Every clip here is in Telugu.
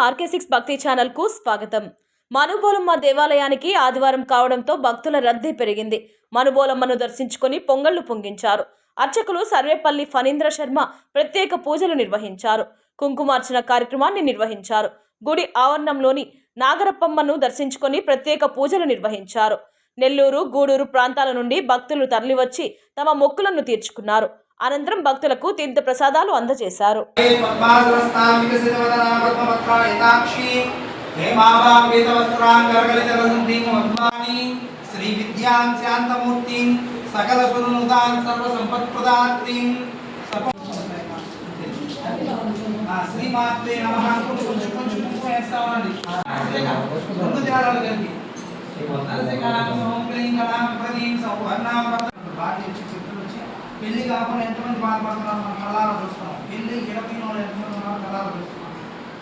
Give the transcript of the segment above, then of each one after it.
RK6 భక్తి ఛానల్ కు స్వాగతం. మనుబోలమ్మ దేవాలయానికి ఆదివారం కావడంతో భక్తుల రద్దీ పెరిగింది. మనుబోలమ్మను దర్శించుకొని పొంగళ్లు పొంగించారు. అర్చకులు సర్వేపల్లి ఫణీంద్ర శర్మ ప్రత్యేక పూజలు నిర్వహించారు. కుంకుమార్చన కార్యక్రమాన్ని నిర్వహించారు. గుడి ఆవరణంలోని నాగరప్పమ్మను దర్శించుకొని ప్రత్యేక పూజలు నిర్వహించారు. నెల్లూరు, గూడూరు ప్రాంతాల నుండి భక్తులు తరలివచ్చి తమ మొక్కులను తీర్చుకున్నారు. అనంతరం భక్తులకు తీర్థ ప్రసాదాలు అందజేశారు. పెళ్లి కాకుండా ఎంతమంది బాధపడుతున్నారు మనం కళ్ళారా చూస్తున్నాం. పెళ్లి గిడపిన వాళ్ళు ఎంతమంది ఉన్నారు కళ్ళారా చూస్తున్నాం.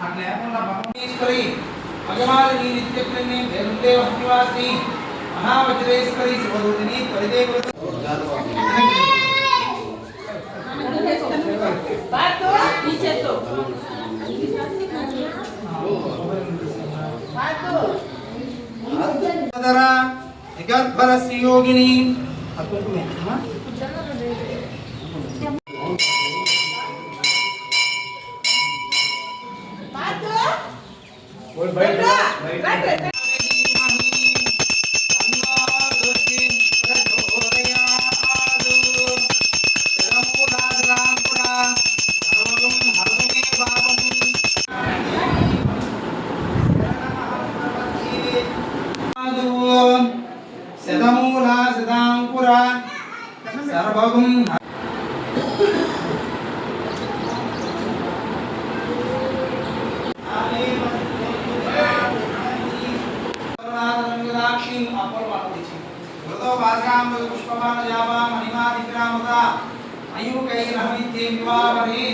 అట్లా లేకుండా భగవతీశ్వరి భగవాని నిత్యప్రేమి దేవదేవ భక్తివాసి మహావజ్రేశ్వరి శివదూతిని పరిదేవత యోగిని శతమూలా శతాంకుర సర్వగుం పుష్పమాన యావా మణిమా విక్రామత అయూకై రహమిత్యేం వివాహే